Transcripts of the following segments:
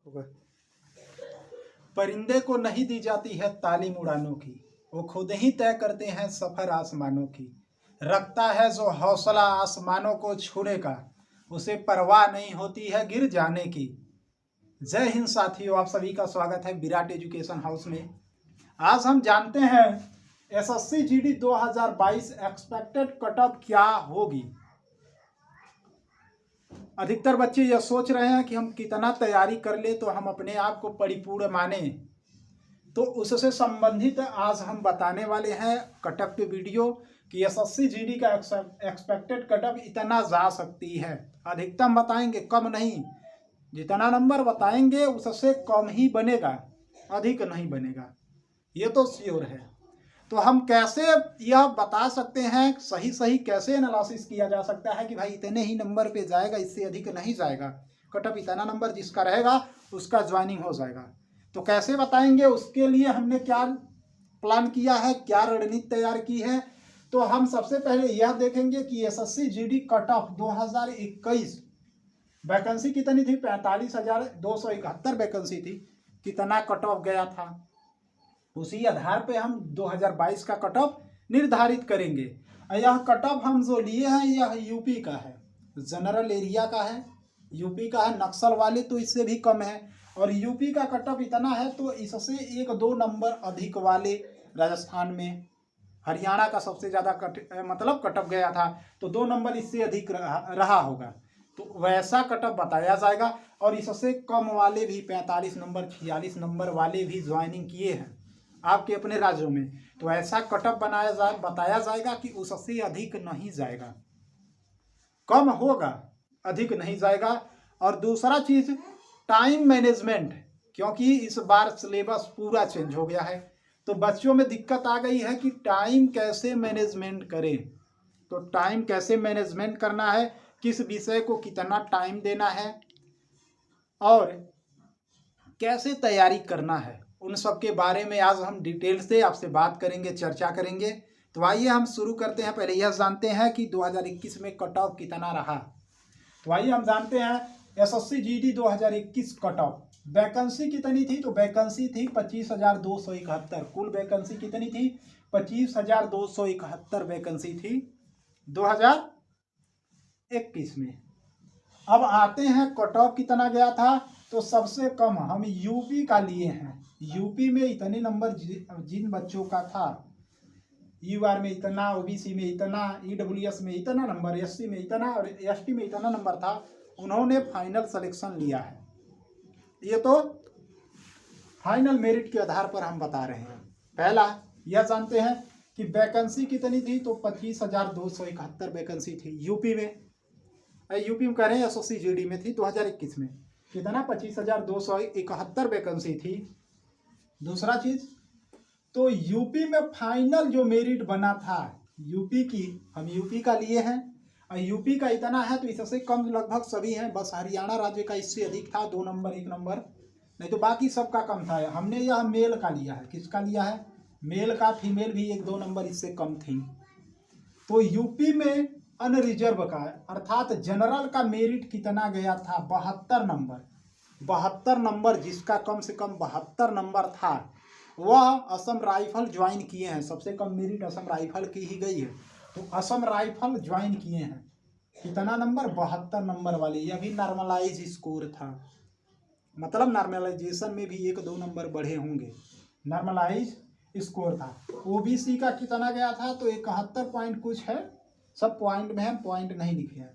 होगा। परिंदे को नहीं दी जाती है तालीम उड़ानों की, वो खुद ही तय करते हैं सफर आसमानों की। रखता है जो हौसला आसमानों को छूने का, उसे परवाह नहीं होती है गिर जाने की। जय हिंद साथियों, आप सभी का स्वागत है विराट एजुकेशन हाउस में। आज हम जानते हैं SSC GD 2022 expected cut off क्या होगी। अधिकतर बच्चे यह सोच रहे हैं कि हम कितना तैयारी कर ले तो हम अपने आप को परिपूर्ण माने, तो उससे संबंधित आज हम बताने वाले हैं कट ऑफ पे वीडियो कि एसएससी जीडी का एक्सपेक्टेड कट ऑफ इतना जा सकती है। अधिकतम बताएंगे, कम नहीं। जितना नंबर बताएंगे उससे कम ही बनेगा, अधिक नहीं बनेगा, ये तो श्योर है। तो हम कैसे यह बता सकते हैं, सही कैसे एनालिसिस किया जा सकता है कि भाई इतने ही नंबर पे जाएगा, इससे अधिक नहीं जाएगा। कट ऑफ इतना नंबर जिसका रहेगा उसका ज्वाइनिंग हो जाएगा। तो कैसे बताएंगे, उसके लिए हमने क्या प्लान किया है, क्या रणनीति तैयार की है। तो हम सबसे पहले यह देखेंगे कि SSC GD cut off 2021 vacancy कितनी थी, 45,271 वैकेंसी थी। कितना कट ऑफ गया था, उसी आधार पे हम 2022 का कट ऑफ निर्धारित करेंगे। यह कट ऑफ हम जो लिए हैं यह यूपी का है, जनरल एरिया का है, यूपी का है। नक्सल वाले तो इससे भी कम है, और यूपी का कट ऑफ इतना है तो इससे 1-2 नंबर अधिक वाले राजस्थान में, हरियाणा का सबसे ज़्यादा कट ऑफ गया था, तो 2 नंबर इससे अधिक रहा होगा। तो वैसा कट ऑफ बताया जाएगा। और इससे कम वाले भी 45 नंबर 46 नंबर वाले भी ज्वाइनिंग किए हैं आपके अपने राज्यों में, तो ऐसा कट ऑफ बताया जाएगा कि उससे अधिक नहीं जाएगा, कम होगा, अधिक नहीं जाएगा। और दूसरा चीज टाइम मैनेजमेंट, क्योंकि इस बार सिलेबस पूरा चेंज हो गया है, तो बच्चों में दिक्कत आ गई है कि टाइम कैसे मैनेजमेंट करें। तो टाइम कैसे मैनेजमेंट करना है, किस विषय को कितना टाइम देना है और कैसे तैयारी करना है, उन सब के बारे में आज हम डिटेल से आपसे बात करेंगे, चर्चा करेंगे। तो आइए हम शुरू करते हैं। पहले यह जानते हैं कि 2021 में कट ऑफ कितना रहा। तो आइए हम जानते हैं SSC GD 2021 cut off vacancy कितनी थी। तो वैकेंसी थी 25,271। कुल वैकेंसी कितनी थी, 25,271 वैकेंसी थी 2021 में। अब आते हैं कट ऑफ कितना गया था। तो सबसे कम हम यूपी का लिए हैं। यूपी में इतने नंबर जिन बच्चों का था, यूआर में इतना, ओबीसी में इतना, ईडब्ल्यूएस में इतना नंबर, एससी में इतना और एसटी में इतना नंबर था, उन्होंने फाइनल सिलेक्शन लिया है। ये तो फाइनल मेरिट के आधार पर हम बता रहे हैं। पहला यह जानते हैं कि वैकेंसी कितनी थी। तो 25,271 वैकेंसी थी यूपी में। यूपी में कह रहे हैं एसएससी जीडी में थी 2021 में कितना, 25,271 वैकेंसी थी। दूसरा चीज, तो यूपी में फाइनल जो मेरिट बना था यूपी की, हम यूपी का लिए हैं और यूपी का इतना है, तो इससे कम लगभग सभी हैं। बस हरियाणा राज्य का इससे अधिक था, 2 नंबर 1 नंबर, नहीं तो बाकी सबका कम था। हमने यह मेल का लिया है। किसका लिया है, मेल का। फीमेल भी 1-2 नंबर इससे कम थी। तो यूपी में अनरिजर्व का अर्थात जनरल का मेरिट कितना गया था, 72 नंबर। 72 नंबर, जिसका कम से कम 72 नंबर था वह असम राइफल ज्वाइन किए हैं। सबसे कम मेरिट असम राइफल की ही गई है, तो असम राइफल ज्वाइन किए हैं। कितना नंबर, 72 नंबर वाले। यह भी नॉर्मलाइज स्कोर था, मतलब नॉर्मलाइजेशन में भी 1-2 नंबर बढ़े होंगे, नॉर्मलाइज स्कोर था। ओबीसी का कितना गया था, तो 71 पॉइंट कुछ है, सब पॉइंट में है, पॉइंट नहीं लिखे हैं।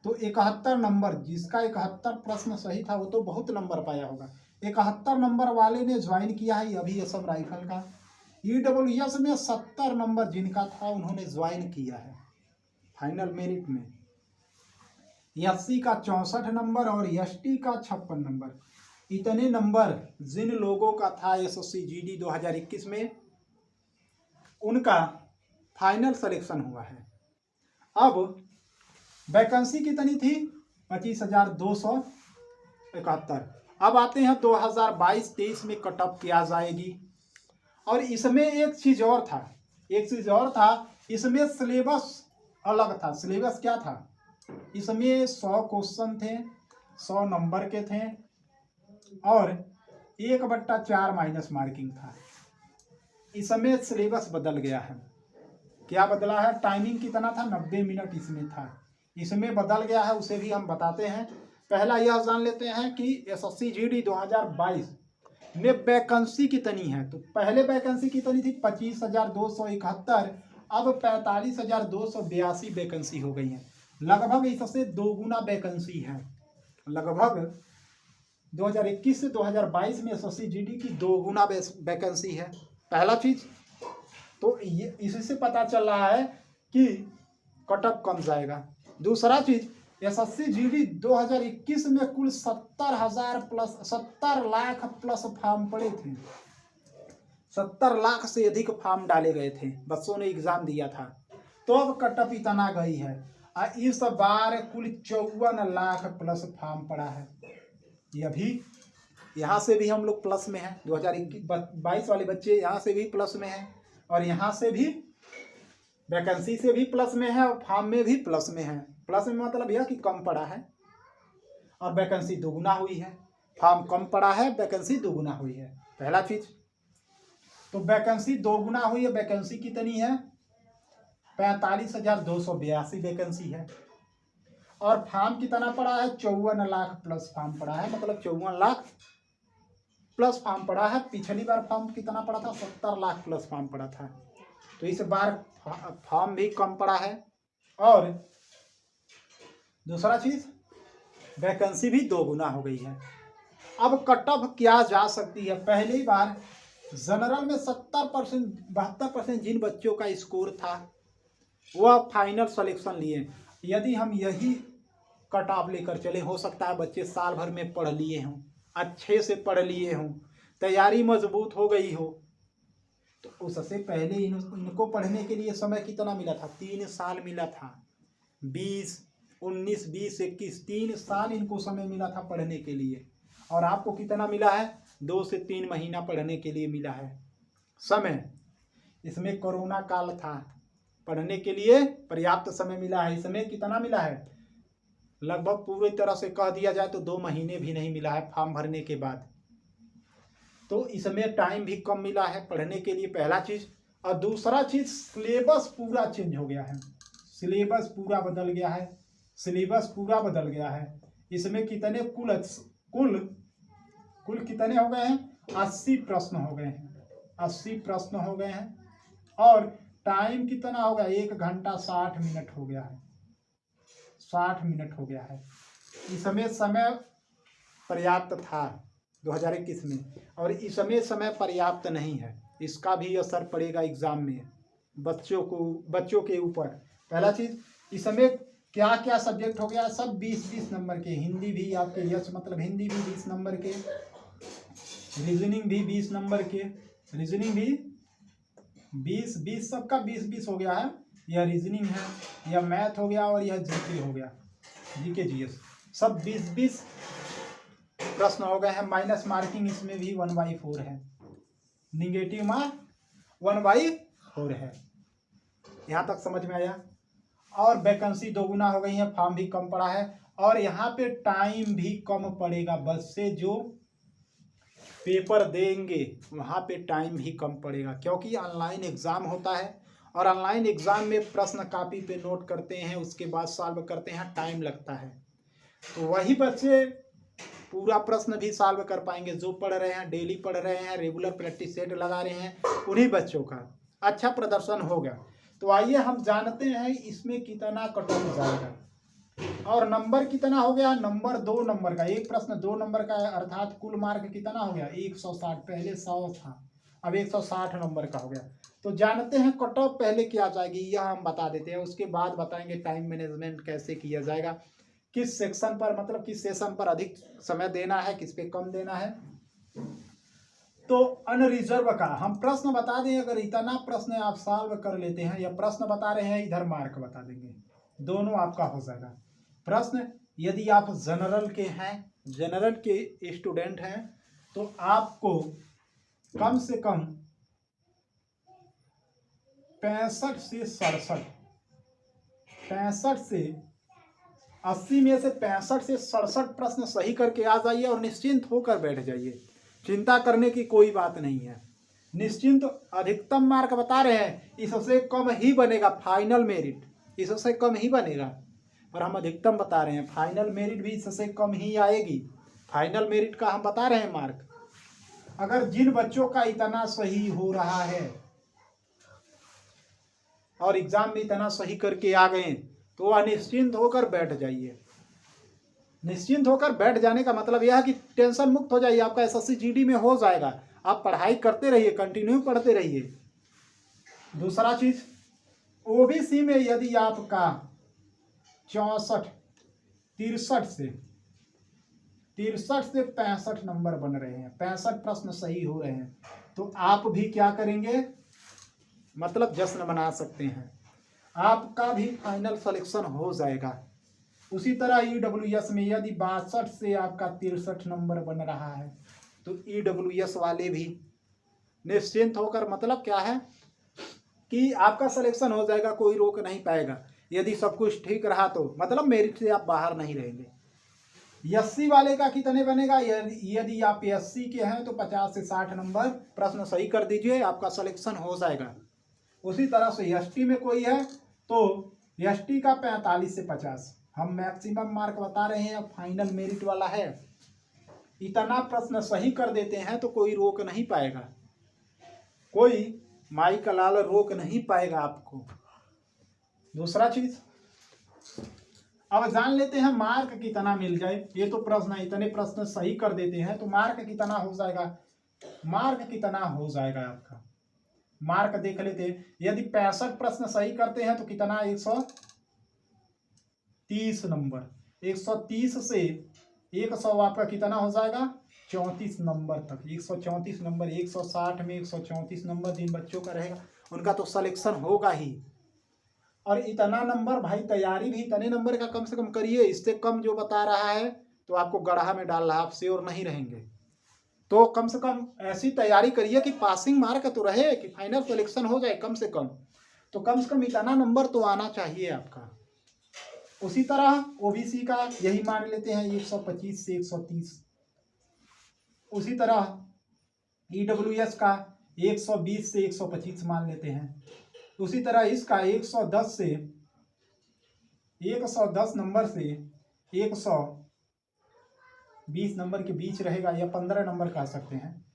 तो 71 नंबर, जिसका 71 प्रश्न सही था वो तो बहुत नंबर पाया होगा। 71 नंबर वाले ने ज्वाइन किया है अभी असम राइफल का। ईडब्ल्यूएस में 70 नंबर जिनका था उन्होंने ज्वाइन किया है फाइनल मेरिट में। एससी का 64 नंबर और एसटी का 56 नंबर। इतने नंबर जिन लोगों का था एसएससी जीडी 2021 में, उनका फाइनल सिलेक्शन हुआ है। अब वैकेंसी कितनी थी, 25,271। अब आते हैं 2022-23 में कट ऑफ किया जाएगी। और इसमें एक चीज और था, इसमें सिलेबस अलग था। सिलेबस क्या था, इसमें 100 क्वेश्चन थे, 100 नंबर के थे, और 1/4 माइनस मार्किंग था। इस समय सिलेबस बदल गया है। क्या बदला है? टाइमिंग कितना था? 90 मिनट इसमें था, इसमें बदल गया है, उसे भी हम बताते हैं। पहला यह जान लेते हैं कि एसएससी जीडी 2022 में वैकेंसी कितनी है। तो पहले वैकेंसी कितनी थी? 25,271। अब 45,282 वैकेंसी हो गई है। लगभग इससे दोगुना वैकेंसी है। लगभग 2021 से 2022 में एसएससी जीडी की दोगुना वैकेंसी है। पहला चीज तो ये इससे पता चल रहा है कि कट ऑफ कम जाएगा। दूसरा चीज, एसएससी जीडी 2021 में कुल 70 लाख प्लस फॉर्म पड़े थे। 70 लाख से अधिक फॉर्म डाले गए थे, बच्चों ने एग्जाम दिया था। तो अब कट ऑफ इतना गई है। इस बार कुल 54 लाख प्लस फॉर्म पड़ा है। ये भी यहाँ से भी हम लोग प्लस में हैं। 2022 वाले बच्चे यहाँ से भी प्लस में हैं, और यहाँ से भी वैकेंसी से भी प्लस में है, और फॉर्म में भी प्लस में है। प्लस में मतलब यह कि कम पड़ा है और वैकेंसी दोगुना हुई है। फॉर्म कम पड़ा है, वैकेंसी दोगुना हुई है। पहला चीज तो वैकेंसी दोगुना हुई है। वैकेंसी कितनी है? 45,282 वैकेंसी है। और फॉर्म कितना पड़ा है? 54 लाख प्लस फॉर्म पड़ा है, मतलब 54 लाख प्लस फॉर्म पड़ा है। पिछली बार फॉर्म कितना पड़ा था? 70 लाख प्लस फॉर्म पड़ा था। तो इस बार फॉर्म भी कम पड़ा है। और दूसरा चीज, वैकेंसी भी दोगुना हो गई है। अब कट ऑफ क्या जा सकती है? पहली बार जनरल में 70% 72% जिन बच्चों का स्कोर था वह फाइनल सिलेक्शन लिए। यदि हम यही कट ऑफ लेकर चले, हो सकता है बच्चे साल भर में पढ़ लिए हों, अच्छे से पढ़ लिए हों, तैयारी मजबूत हो गई हो, तो उससे पहले इनको पढ़ने के लिए समय कितना मिला था? 3 साल मिला था। 19, 20, 21 3 साल इनको समय मिला था पढ़ने के लिए। और आपको कितना मिला है? 2 से 3 महीना पढ़ने के लिए मिला है समय। इसमें कोरोना काल था, पढ़ने के लिए पर्याप्त समय मिला है। इसमें कितना मिला है? लगभग पूरी तरह से कह दिया जाए तो 2 महीने भी नहीं मिला है फॉर्म भरने के बाद। तो इसमें टाइम भी कम मिला है पढ़ने के लिए, पहला चीज। और दूसरा चीज, सिलेबस पूरा चेंज हो गया है। सिलेबस पूरा बदल गया है। सिलेबस पूरा बदल गया है। इसमें कितने कुल कितने हो गए हैं? 80 प्रश्न हो गए हैं। 80 प्रश्न हो गए हैं। और टाइम कितना हो गया? 1 घंटा 60 मिनट हो गया है। 60 मिनट हो गया है। इसमें समय पर्याप्त था 2021 में, और इस समय पर्याप्त नहीं है। इसका भी असर पड़ेगा एग्जाम में बच्चों के ऊपर। पहला चीज, इस समय क्या क्या सब्जेक्ट हो गया? सब 20-20 नंबर के। हिंदी भी आपके यस मतलब हिंदी भी 20 नंबर के, रीजनिंग भी 20 नंबर के, रीजनिंग भी 20-20 सबका 20-20 हो गया है। यह रीजनिंग है, यह मैथ हो गया, और यह जीके हो गया, जीके जीएस सब 20-20 प्रश्न हो गए हैं। माइनस मार्किंग इसमें भी 1/4 है। निगेटिव मार्क 1/4 है। यहाँ तक समझ में आया? और वैकेंसी दोगुना हो गई है, फॉर्म भी कम पड़ा है, और यहाँ पे टाइम भी कम पड़ेगा। बस से जो पेपर देंगे वहाँ पे टाइम भी कम पड़ेगा, क्योंकि ऑनलाइन एग्जाम होता है, और ऑनलाइन एग्जाम में प्रश्न कॉपी पे नोट करते हैं, उसके बाद सॉल्व करते हैं, टाइम लगता है। तो वही बच्चे पूरा प्रश्न भी सॉल्व कर पाएंगे जो पढ़ रहे हैं, डेली पढ़ रहे हैं, रेगुलर प्रैक्टिस सेट लगा रहे हैं, उन्हीं बच्चों का अच्छा प्रदर्शन होगा। तो आइए हम जानते हैं इसमें कितना कट ऑफ जाएगा। और नंबर कितना हो गया? नंबर 2 नंबर का। एक प्रश्न 2 नंबर का है, अर्थात कुल मार्क कितना हो गया? 160। पहले 100 था, अब 160 नंबर का हो गया। तो जानते हैं कट ऑफ पहले क्या जाएगी, यह हम बता देते हैं, उसके बाद बताएंगे टाइम मैनेजमेंट कैसे किया जाएगा, किस सेक्शन पर मतलब किस सेशन पर अधिक समय देना है, किस पे कम देना है। तो अनरिजर्व का हम प्रश्न बता दें, अगर इतना प्रश्न आप सॉल्व कर लेते हैं, या प्रश्न बता रहे हैं इधर मार्क बता देंगे, दोनों आपका हो जाएगा। प्रश्न यदि आप जनरल के हैं, जनरल के स्टूडेंट हैं, तो आपको कम से कम 65 से 67, 65 से 80 में से 65 से 67 प्रश्न सही करके आ जाइए और निश्चिंत होकर बैठ जाइए। चिंता करने की कोई बात नहीं है। निश्चिंत अधिकतम मार्क बता रहे हैं, इससे कम ही बनेगा फाइनल मेरिट, इससे कम ही बनेगा, पर हम अधिकतम बता रहे हैं। फाइनल मेरिट भी इससे कम ही आएगी। फाइनल मेरिट का हम बता रहे हैं मार्क। अगर जिन बच्चों का इतना सही हो रहा है और एग्जाम में इतना सही करके आ गए तो वह निश्चिंत होकर बैठ जाइए। निश्चिंत होकर बैठ जाने का मतलब यह है कि टेंशन मुक्त हो जाइए। आपका एसएससी जीडी में हो जाएगा। आप पढ़ाई करते रहिए, कंटिन्यू पढ़ते रहिए। दूसरा चीज, ओबीसी में यदि आपका 64 63 से 65 नंबर बन रहे हैं, 65 प्रश्न सही हो रहे हैं, तो आप भी क्या करेंगे, मतलब जश्न मना सकते हैं। आपका भी फाइनल सिलेक्शन हो जाएगा। उसी तरह ईडब्ल्यूएस में यदि 62 से आपका 63 नंबर बन रहा है तो ईडब्ल्यूएस वाले भी निश्चिंत होकर, मतलब क्या है कि आपका सिलेक्शन हो जाएगा, कोई रोक नहीं पाएगा। यदि सब कुछ ठीक रहा तो मतलब मेरिट से आप बाहर नहीं रहेंगे। एससी वाले का कितने बनेगा, यदि आप एससी के हैं तो 50 से 60 नंबर प्रश्न सही कर दीजिए, आपका सिलेक्शन हो जाएगा। उसी तरह से एसटी में कोई है तो एसटी का 45 से 50 हम मैक्सिमम मार्क बता रहे हैं। फाइनल मेरिट वाला है, इतना प्रश्न सही कर देते हैं तो कोई रोक नहीं पाएगा, कोई माई का लाल रोक नहीं पाएगा आपको। दूसरा चीज, अब जान लेते हैं मार्क कितना मिल जाए। ये तो प्रश्न है, इतने प्रश्न सही कर देते हैं तो मार्क कितना हो जाएगा। मार्क कितना हो जाएगा आपका, मार्क देख लेते हैं। यदि 65 प्रश्न सही करते हैं तो कितना, 130 नंबर। 130 से 100 आपका कितना हो जाएगा, 34 नंबर तक। 134 नंबर, 160 में 134 नंबर जिन बच्चों का रहेगा उनका तो सिलेक्शन होगा ही। और इतना नंबर, भाई तैयारी भी इतने नंबर का कम से कम करिए। इससे कम जो बता रहा है तो आपको गड्ढा में डाल रहा है, आप श्योर नहीं रहेंगे। तो कम से कम ऐसी तैयारी करिए कि पासिंग मार्क तो रहे, कि फाइनल सिलेक्शन हो जाए कम से कम। तो कम से कम इतना नंबर तो आना चाहिए आपका। उसी तरह ओबीसी का यही मान लेते हैं 125 से 130। उसी तरह ईडब्ल्यूएस का 120 से 125 मान लेते हैं। उसी तरह इसका 110 नंबर से 120 नंबर के बीच रहेगा, या 15 नंबर कह सकते हैं।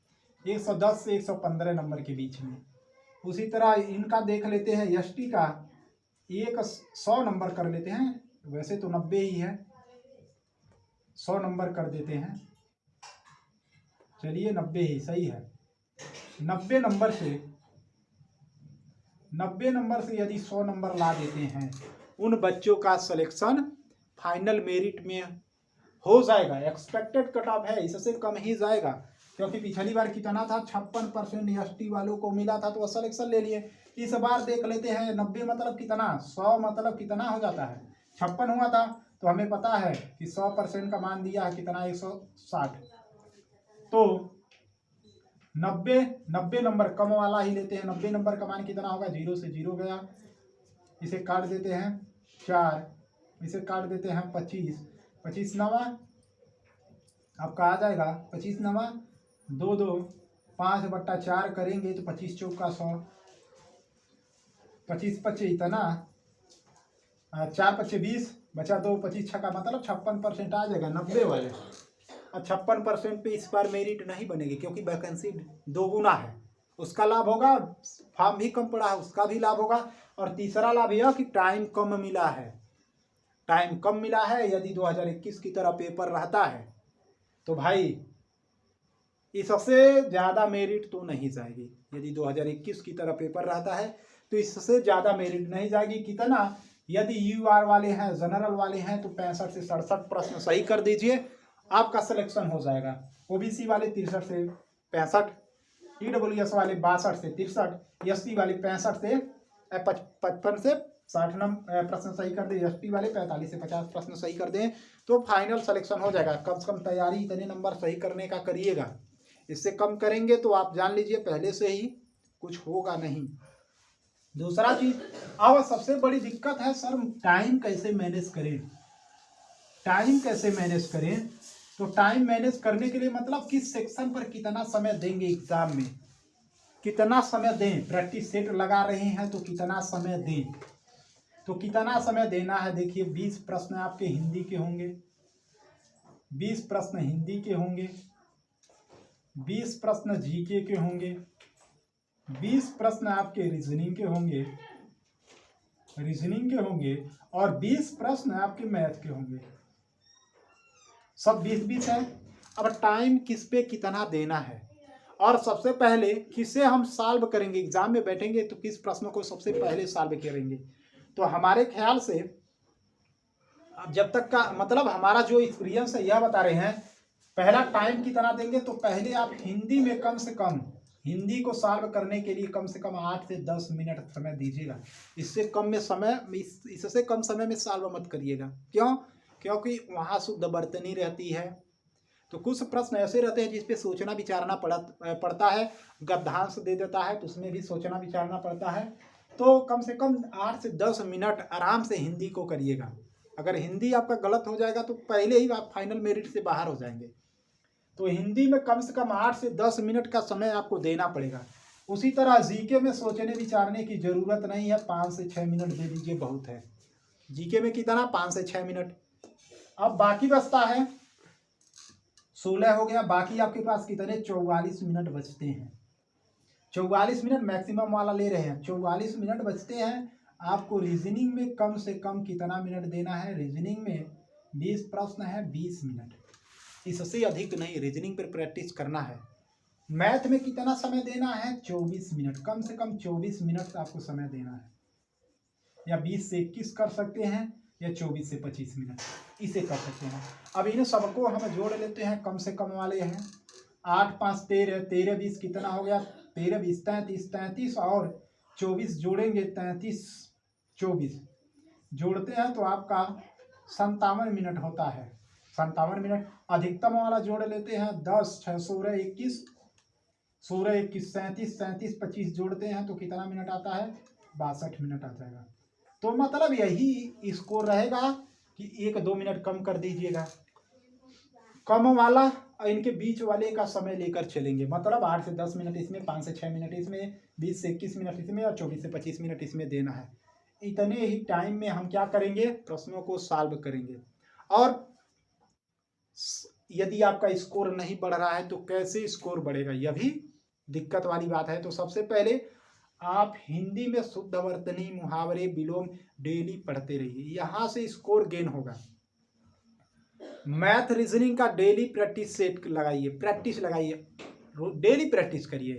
110 से 115 नंबर के बीच में। उसी तरह इनका देख लेते हैं, एसटी का 100 नंबर कर लेते हैं, वैसे तो 90 ही है, 100 नंबर कर देते हैं। चलिए 90 ही सही है। 90 नंबर से यदि 100 नंबर ला देते हैं, उन बच्चों का सिलेक्शन फाइनल मेरिट में हो जाएगा। एक्सपेक्टेड कट ऑफ है, इससे कम ही जाएगा, क्योंकि पिछली बार कितना था, 56% एसटी वालों को मिला था तो सिलेक्शन ले लिए। इस बार देख लेते हैं 90 मतलब कितना, 100 मतलब कितना हो जाता है। 56 हुआ था तो हमें पता है कि 100% का मान दिया है कितना, 160। तो 90 नंबर कम वाला ही लेते हैं। 90 नंबर का मान कितना होगा, 0 से 0 गया, इसे काट देते हैं 4, इसे काट देते हैं 25 नवा आपका आ जाएगा, 25 नवा 2 5/4 करेंगे तो 25 चौका 100, 25 पच्चे इतना, 4 पच्चे 20, बचा 2, 25 छक्का, मतलब 56% आ जाएगा 90 वाले। और 56% पे इस बार मेरिट नहीं बनेगी, क्योंकि वैकेंसी 2 गुना है। उसका लाभ होगा, फॉर्म भी कम पड़ा है उसका भी लाभ होगा। और तीसरा लाभ यह कि टाइम कम मिला है। टाइम कम मिला है, यदि 2021 की तरह पेपर रहता है तो भाई इससे ज़्यादा मेरिट तो नहीं जाएगी। यदि 2021 की तरह पेपर रहता है तो इससे ज़्यादा मेरिट नहीं जाएगी। कितना, यदि यूआर वाले हैं, जनरल वाले हैं तो 65 से 67 प्रश्न सही कर दीजिए, आपका सिलेक्शन हो जाएगा। ओबीसी वाले 63 से 65, ईडब्ल्यूएस वाले 62 से 63, एसटी वाले 65 से 55 से 60 प्रश्न सही कर दें, एसटी वाले 45 से 50 प्रश्न सही कर दें तो फाइनल सिलेक्शन हो जाएगा। कम से कम तैयारी इतने नंबर सही करने का करिएगा। इससे कम करेंगे तो आप जान लीजिए पहले से ही कुछ होगा नहीं। दूसरा चीज, अब सबसे बड़ी दिक्कत है सर, टाइम कैसे मैनेज करें। टाइम कैसे मैनेज करें, तो टाइम मैनेज करने के लिए मतलब किस सेक्शन पर कितना समय देंगे एग्जाम में, कितना समय दें। प्रैक्टिस सेट लगा रहे हैं तो कितना समय दें, तो कितना समय देना है। देखिए 20 प्रश्न आपके हिंदी के होंगे, 20 प्रश्न हिंदी के होंगे, 20 प्रश्न जीके के होंगे, 20 प्रश्न आपके रीजनिंग के होंगे, और 20 प्रश्न आपके मैथ के होंगे। सब 20-20 है। अब टाइम किस पे कितना देना है, और सबसे पहले किसे हम सॉल्व करेंगे। एग्जाम में बैठेंगे तो किस प्रश्न को सबसे पहले सॉल्व करेंगे। तो हमारे ख्याल से अब जब तक का मतलब हमारा जो एक्सपीरियंस है यह बता रहे हैं, पहला टाइम कितना देंगे, तो पहले आप हिंदी में कम से कम, हिंदी को सॉल्व करने के लिए कम से कम 8 से 10 मिनट समय दीजिएगा। इससे कम में समय, इससे कम समय में सॉल्व मत करिएगा। क्यों? क्योंकि वहाँ शुद्ध वर्तनी रहती है। तो कुछ प्रश्न ऐसे रहते हैं जिसपे सोचना विचारना पड़ता है, गद्यांश दे देता है तो उसमें भी सोचना विचारना पड़ता है। तो कम से कम 8 से 10 मिनट आराम से हिंदी को करिएगा। अगर हिंदी आपका गलत हो जाएगा तो पहले ही आप फाइनल मेरिट से बाहर हो जाएंगे। तो हिंदी में कम से कम 8 से 10 मिनट का समय आपको देना पड़ेगा। उसी तरह जीके में सोचने विचारने की जरूरत नहीं है, 5 से 6 मिनट दे दीजिए, बहुत है। जीके में कितना, 5 से 6 मिनट। अब बाकी बचता है 16 हो गया, बाकी आपके पास कितने, 44 मिनट बचते हैं। 44 मिनट मैक्सिमम वाला ले रहे हैं, 44 मिनट बचते हैं। आपको रीजनिंग में कम से कम कितना मिनट देना है। रीजनिंग में 20 प्रश्न है, 20 मिनट, इससे अधिक नहीं। रीजनिंग पर प्रैक्टिस करना है। मैथ में कितना समय देना है, 24 मिनट, कम से कम 24 मिनट आपको समय देना है। या 20 से 21 कर सकते हैं, या 24 से 25 मिनट, इसे कर सकते हैं। अब इन सबको हम जोड़ लेते हैं, कम से कम वाले हैं। 8 5 13, 13 20 कितना हो गया, 13 20 33, 33 और 24 जोड़ेंगे, 33 24 जोड़ते हैं तो आपका 57 मिनट होता है। 57 मिनट। अधिकतम वाला जोड़ लेते हैं, 10 6 16 21, 16 21 37, 37 25 जोड़ते हैं तो कितना मिनट आता है, 62 मिनट आ जाएगा। तो मतलब यही स्कोर रहेगा कि 1-2 मिनट कम कर दीजिएगा। कम वाला इनके बीच वाले का समय लेकर चलेंगे, मतलब 8 से 10 मिनट इसमें, 5 से 6 मिनट इसमें, 20 से 21 मिनट इसमें, और 24 से 25 मिनट इसमें देना है। इतने ही टाइम में हम क्या करेंगे, प्रश्नों को सॉल्व करेंगे। और यदि आपका स्कोर नहीं बढ़ रहा है तो कैसे स्कोर बढ़ेगा, यह भी दिक्कत वाली बात है। तो सबसे पहले आप हिंदी में शुद्ध वर्तनी, मुहावरे, विलोम डेली पढ़ते रहिए, यहाँ से स्कोर गेन होगा। मैथ रीजनिंग का डेली प्रैक्टिस सेट लगाइए, प्रैक्टिस लगाइए, डेली प्रैक्टिस करिए।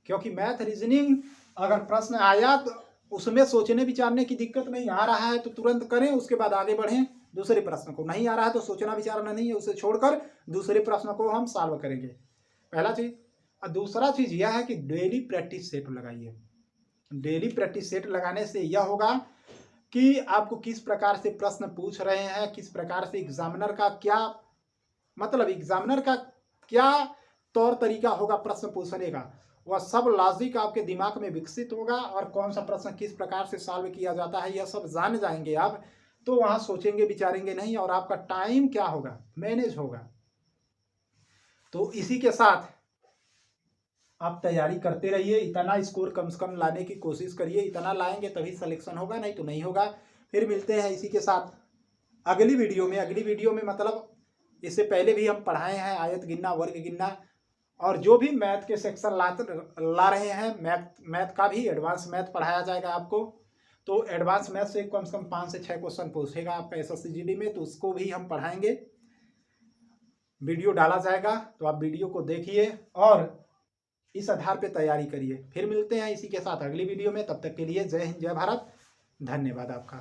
क्योंकि मैथ रीजनिंग अगर प्रश्न आया तो उसमें सोचने विचारने की दिक्कत नहीं, आ रहा है तो तुरंत करें, उसके बाद आगे बढ़ें दूसरे प्रश्न को। नहीं आ रहा है तो सोचना विचारना नहीं है, उसे छोड़कर दूसरे प्रश्न को हम सॉल्व करेंगे, पहला चीज। और दूसरा चीज यह है कि डेली प्रैक्टिस सेट लगाइए। डेली प्रैक्टिस सेट लगाने से यह होगा कि आपको किस प्रकार से प्रश्न पूछ रहे हैं, किस प्रकार से एग्जामिनर का क्या मतलब, एग्जामिनर का क्या तौर तरीका होगा प्रश्न पूछने का, वह सब लॉजिक आपके दिमाग में विकसित होगा। और कौन सा प्रश्न किस प्रकार से सॉल्व किया जाता है यह सब जान जाएंगे आप, तो वहां सोचेंगे विचारेंगे नहीं, और आपका टाइम क्या होगा, मैनेज होगा। तो इसी के साथ आप तैयारी करते रहिए, इतना स्कोर कम से कम लाने की कोशिश करिए, इतना लाएंगे तभी सिलेक्शन होगा, नहीं तो नहीं होगा। फिर मिलते हैं इसी के साथ अगली वीडियो में। अगली वीडियो में मतलब इससे पहले भी हम पढ़ाए हैं आयत गिनना, वर्ग गिनना, और जो भी मैथ के सेक्शन ला रहे हैं, मैथ का भी एडवांस मैथ पढ़ाया जाएगा आपको। तो एडवांस मैथ से कम 5 से 6 क्वेश्चन पूछेगा आपका SSCGD में, तो उसको भी हम पढ़ाएंगे, वीडियो डाला जाएगा। तो आप वीडियो को देखिए और इस आधार पे तैयारी करिए। फिर मिलते हैं इसी के साथ अगली वीडियो में, तब तक के लिए जय हिंद, जय भारत, धन्यवाद आपका।